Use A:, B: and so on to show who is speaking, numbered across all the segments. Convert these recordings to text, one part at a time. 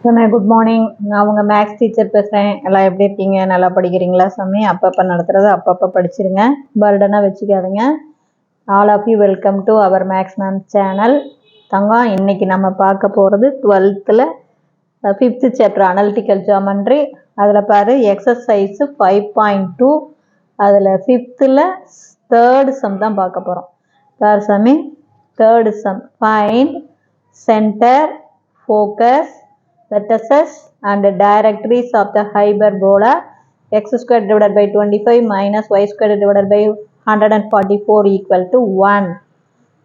A: Good morning. நான் உங்கள் maths teacher பேசுகிறேன். எல்லாம் எப்படி இருக்கீங்க? நல்லா படிக்கிறீங்களா சாமி? அப்பப்போ நடத்துறது அப்பப்போ படிச்சிருங்க, பர்டனாக வச்சுக்காதுங்க. All of you welcome to our maths ma'am channel. தங்கம், இன்னைக்கு நம்ம பார்க்க போகிறது 12th 5th chapter analytical geometry. அதில் பாரு எக்ஸசைஸு 5.2. அதில் 5th தேர்டு சம் தான் பார்க்க போகிறோம். பாரு சாமி, third some. Find centre, focus, vertices and directories of the hyperbola x squared divided by 25 minus y squared divided by 144 equal to 1.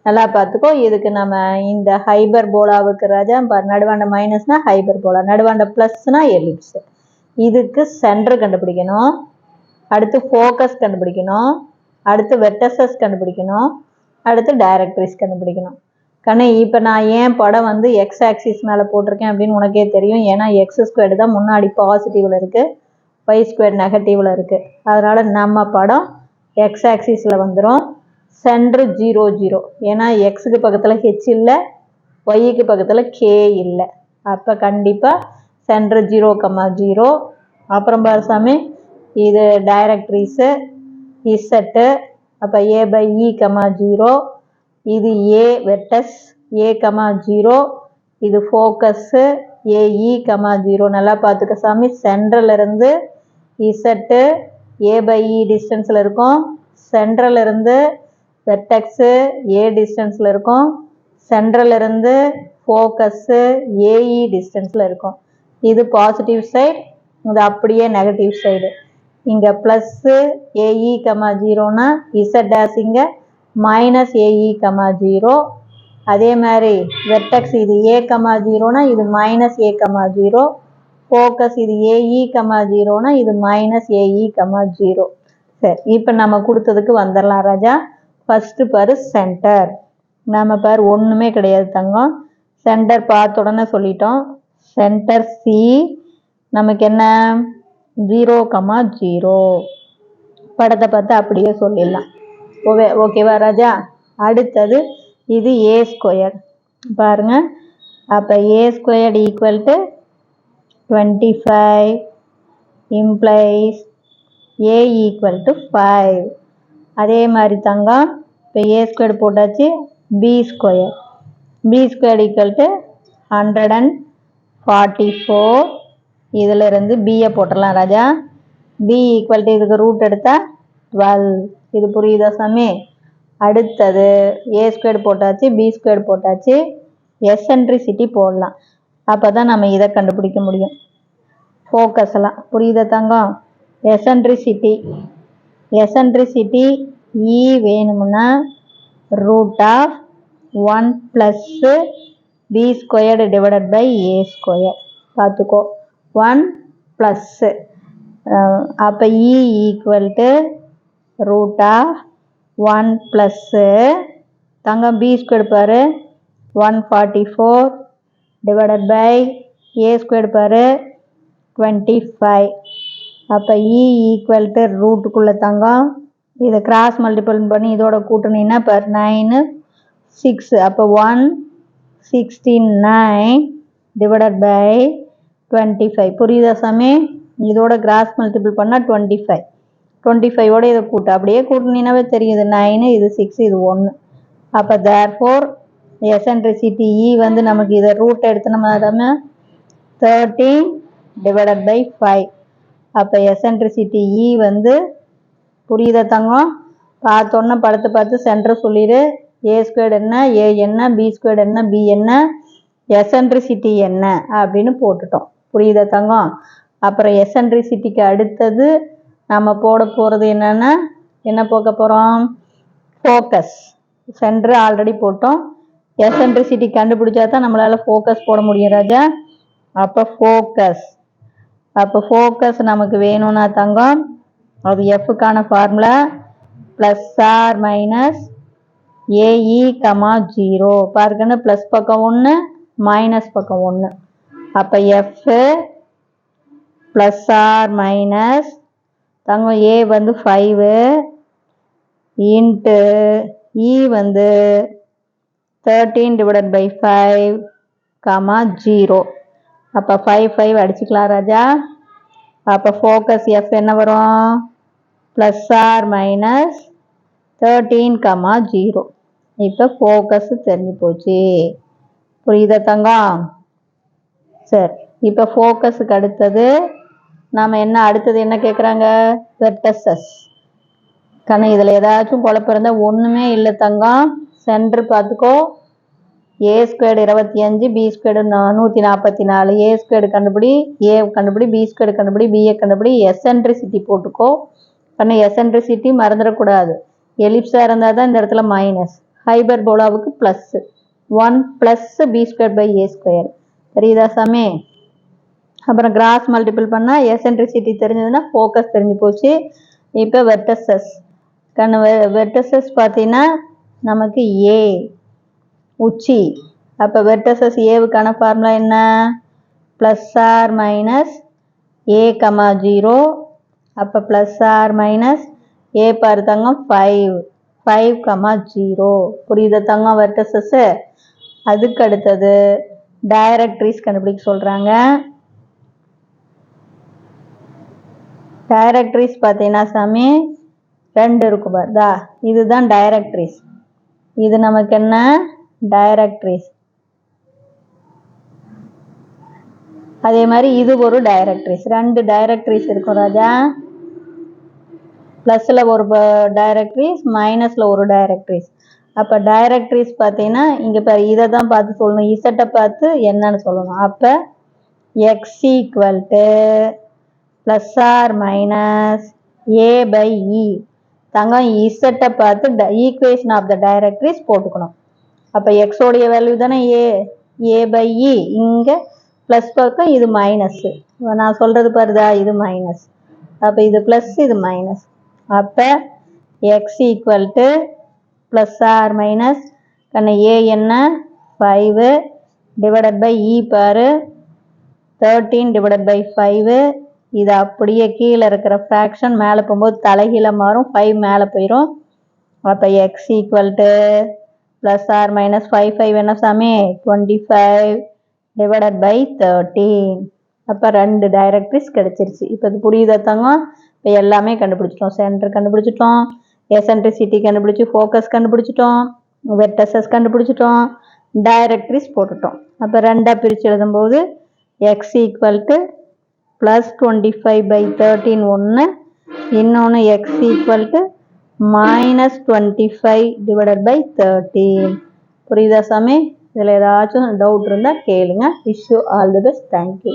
A: நல்லா பார்த்துக்கோ. இதுக்கு நம்ம இந்த ஹைபர்போலாவுக்கு ராஜா நடுவாண்ட மைனஸ்னா ஹைபர்போலா, நடுவாண்ட ப்ளஸ்னா எலிப்ஸ். இதுக்கு சென்டர் கண்டுபிடிக்கணும், அடுத்து ஃபோக்கஸ் கண்டுபிடிக்கணும், அடுத்து வெர்டசஸ் கண்டுபிடிக்கணும், அடுத்து டைரக்ட்ரிஸ் கண்டுபிடிக்கணும். கண்ணு, இப்போ நான் ஏன் படம் வந்து எக்ஸ் ஆக்சிஸ் மேலே போட்டிருக்கேன் அப்படின்னு உனக்கே தெரியும். ஏன்னா எக்ஸ் ஸ்கொயர்டு தான் முன்னாடி பாசிட்டிவில் இருக்குது, ஒய் ஸ்கொயர்டு நெகட்டிவில் இருக்குது. அதனால் நம்ம படம் எக்ஸ் ஆக்சிஸில் வந்துடும். சென்ட்ரு 0 0, ஏன்னா எக்ஸுக்கு பக்கத்தில் ஹெச் இல்லை, ஒய்க்கு பக்கத்தில் கே இல்லை. அப்போ கண்டிப்பாக சென்ட்ரு 0, 0. அப்புறம் பாரு சாமி, இது டைரக்ட்ரிஸு இசட்டு. அப்போ A/E, 0. இது ஏ வெர்டஸ் A, 0. இது ஃபோக்கஸ்ஸு AE, 0. நல்லா பார்த்துக்க சாமி. சென்ட்ரலிருந்து இசட்டு A/E டிஸ்டன்ஸில் இருக்கும், சென்ட்ரலிருந்து வெர்டெக்ஸு A டிஸ்டன்ஸில் இருக்கும், சென்ட்ரலிருந்து ஃபோக்கஸ்ஸு AE டிஸ்டன்ஸில் இருக்கும். இது பாசிட்டிவ் சைடு, இது அப்படியே நெகட்டிவ் சைடு. இங்கே ப்ளஸ்ஸு AE, 0னா இசட் டேஸ் இங்கே மைனஸ் AE, 0. அதே மாதிரி வெர்டெக்ஸ் இது A, 0னா இது மைனஸ் A, 0. ஃபோக்கஸ் இது AE, 0னா இது மைனஸ் AE, 0. சரி, இப்போ நம்ம கொடுத்ததுக்கு வந்துடலாம் ராஜா. ஃபஸ்ட்டு பாரு சென்டர். நம்ம பாரு ஒன்றுமே கிடையாது தங்கம். சென்டர் பார்த்த உடனே சொல்லிட்டோம். சென்டர் சி நமக்கு என்ன 0, 0. படத்தை பார்த்து அப்படியே சொல்லிடலாம். ஓகேவா ராஜா? அடுத்தது இது ஏ ஸ்கொயர் பாருங்க. அப்போ A squared equal to 25 implies A equal to 5. அதே மாதிரி தங்கம், இப்போ ஏ ஸ்கொயர்டு போட்டாச்சு. B square equal to 144. இதிலிருந்து பியை போட்டுடலாம் ராஜா. பி ஈக்குவல் டு இதுக்கு ரூட் எடுத்தால் 12. இது புரியுதா சாமி? அடுத்தது ஏ ஸ்கொயர்டு போட்டாச்சு, பி ஸ்கொயர்டு போட்டாச்சு. எசென்ட்ரிசிட்டி போடலாம். அப்போ தான் நம்ம இதை கண்டுபிடிக்க முடியும். ஃபோக்கஸ்லாம் புரியுதா தங்கம்? எசென்ட்ரிசிட்டி இ வேணும்னா root of 1 + b squared divided by A square. பார்த்துக்கோ, 1 +. அப்போ e equal to root of 1 + தங்கம் பி ஸ்கொயர்டு பாரு 144 டிவைடட் பை ஏ ஸ்கொயர்டு பாரு 25. அப்போ இ ஈக்குவல் டு ரூட்டுக்குள்ளே தங்கம் இதை கிராஸ் மல்டிபிள் பண்ணி இதோட கூட்டினீங்கன்னா பார் 9 6. அப்போ 169 டிவைடட் பை 25. புரியுதா சாமி? இதோட கிராஸ் மல்டிபிள் பண்ணால் 25. 25ஓட இதை கூட்டு, அப்படியே கூட்டினீங்கன்னாவே தெரியுது 9, இது 6, இது 1. அப்போ தேர்ஃபோர் எசென்ட்ரிசிட்டி இ வந்து நமக்கு இதை ரூட் எடுத்தோம்னா 13 டிவைடட் பை 5. அப்போ எசென்ட்ரிசிட்டி இ வந்து புரியுதா தங்கம்? பார்த்தோன்னா படத்தை பார்த்து சென்டர் சொல்லிடு. ஏ ஸ்கொயர்டு என்ன, ஏ என்ன, பி ஸ்கொயர்டு என்ன, பி என்ன, எசென்ட்ரிசிட்டி என்ன அப்படின்னு போட்டுட்டோம். புரியுதா தங்கம்? அப்புறம் எசென்ட்ரிசிட்டிக்கு அடுத்தது நம்ம போட போகிறது என்னன்னா, என்ன போக்க போகிறோம்? ஃபோக்கஸ். சென்டர் ஆல்ரெடி போட்டோம். எசென்ட்ரிசிட்டி கண்டுபிடிச்சா தான் நம்மளால் ஃபோக்கஸ் போட முடியும் ராஜா. அப்போ ஃபோக்கஸ் நமக்கு வேணும்னா தங்கம், அது எஃப்க்கான ஃபார்முலா +r - AE, 0. பாருங்கன்னு ப்ளஸ் பக்கம் 1, மைனஸ் பக்கம் 1. அப்போ எஃப் +r - தங்கம் ஏ வந்து 5 இன்ட்டு இ வந்து 13 டிவைடட் பை 5, 0. அப்போ 5 5 அடிச்சுக்கலாம் ராஜா. அப்போ ஃபோக்கஸ் எஃப் என்ன வரும்? Plus R minus 13, 0. இப்போ ஃபோக்கஸ் தெரிஞ்சு போச்சு. புரியுதா தங்கம்? சரி, இப்போ ஃபோக்கஸுக்கு அடுத்தது நாம் அடுத்தது என்ன கேட்குறாங்க? வெர்டசஸ். கண்ணு இதில் ஏதாச்சும் குழப்பம் இருந்தால் ஒன்றுமே இல்லை தங்கம். சென்டர் பார்த்துக்கோ. A squared 25, B squared 144. A squared கண்டுபிடி, ஏ கண்டுபிடி, பி ஸ்கொயர்டு கண்டுபிடி, பிஏ கண்டுபிடி. எசென்ட்ரிசிட்டி போட்டுக்கோ. கண்ணு எசென்ட்ரிசிட்டி மறந்துடக்கூடாது. எலிப்ஸாக இருந்தால் தான் இந்த இடத்துல மைனஸ். ஹைபர்போலாவுக்கு plus 1 plus B square by A square. தெரியுதா சாமி? அப்புறம் கிராஸ் மல்டிபிள் பண்ணால் எசென்ட்ரிசிட்டி தெரிஞ்சதுன்னா ஃபோக்கஸ் தெரிஞ்சு போச்சு. இப்போ வெர்டசஸ். கண்ணு வெர்டசஸ் பார்த்தீங்கன்னா நமக்கு ஏ உச்சி. அப்போ வெர்டசஸ் ஏவுக்கான ஃபார்முலா என்ன? ப்ளஸ் ஆர் மைனஸ் ஏ கமா 0. அப்போ ப்ளஸ் ஆர் மைனஸ் ஏ பாரு தங்கம் 5 5, 0. புரியுதா தங்கம் வெர்டசஸ்ஸு? அதுக்கு அடுத்தது டைரக்ட்ரிஸ் கண்டுபிடிக்க சொல்கிறாங்க. டைரக்ட்ரிஸ் பார்த்தீங்கன்னா சாமி 2 இருக்கு பாருதா. இதுதான் டைரக்ட்ரிஸ். இது நமக்கு என்ன? டைரக்ட்ரிஸ். அதே மாதிரி இது ஒரு டைரக்ட்ரிஸ். 2 டைரக்ட்ரிஸ் இருக்கும் ராஜா. ப்ளஸில் ஒரு டைரக்ட்ரிஸ், மைனஸில் ஒரு டைரக்ட்ரிஸ். அப்போ டைரக்ட்ரிஸ் பார்த்தீங்கன்னா இங்கே இதை தான் பார்த்து சொல்லணும். இசட்டை பார்த்து என்னன்னு சொல்லணும். அப்போ X equal to plus R minus A by E. தங்கம் இசட்டை பார்த்து ஈக்குவேஷன் ஆஃப் த டைரக்ட்ரிஸ் போட்டுக்கணும். அப்போ எக்ஸோடைய வேல்யூ தானே ஏ பை இ. இங்கே ப்ளஸ் பக்கம் இது மைனஸ்ஸு. நான் சொல்கிறது பாருதா, இது மைனஸ். அப்போ இது ப்ளஸ், இது மைனஸ். அப்போ X equal to plus R minus கண்ணு ஏ என்ன 5 டிவைடட் பை இ பாரு 13 டிவைடட் பை 5. இது அப்படியே கீழே இருக்கிற ஃப்ராக்ஷன் மேலே போகும்போது தலைகீழ மாறும். 5 மேலே போயிடும். அப்போ X equal to plus R minus 5 5 என்ன சாமி? 25 டிவைடட் பை 13. அப்போ 2 டைரக்ட்ரிஸ் கிடச்சிருச்சு. இப்போ இது புரியுதா தங்கம்? இப்போ எல்லாமே கண்டுபிடிச்சிட்டோம். சென்டர் கண்டுபிடிச்சிட்டோம், எசென்ட்ரிசிட்டி கண்டுபிடிச்சி, ஃபோக்கஸ் கண்டுபிடிச்சிட்டோம், வெர்டசஸ் கண்டுபிடிச்சிட்டோம், டைரக்ட்ரிஸ் போட்டுட்டோம். அப்போ 2ஆக பிரித்து எழுதும்போது x equal to plus 25 by 13 ஒன்று, இன்னொன்று x equal to minus 25 divided by 13. புரியுதா சாமி? இதில் ஏதாச்சும் டவுட் இருந்தால் கேளுங்க. Wish you all the best. Thank you.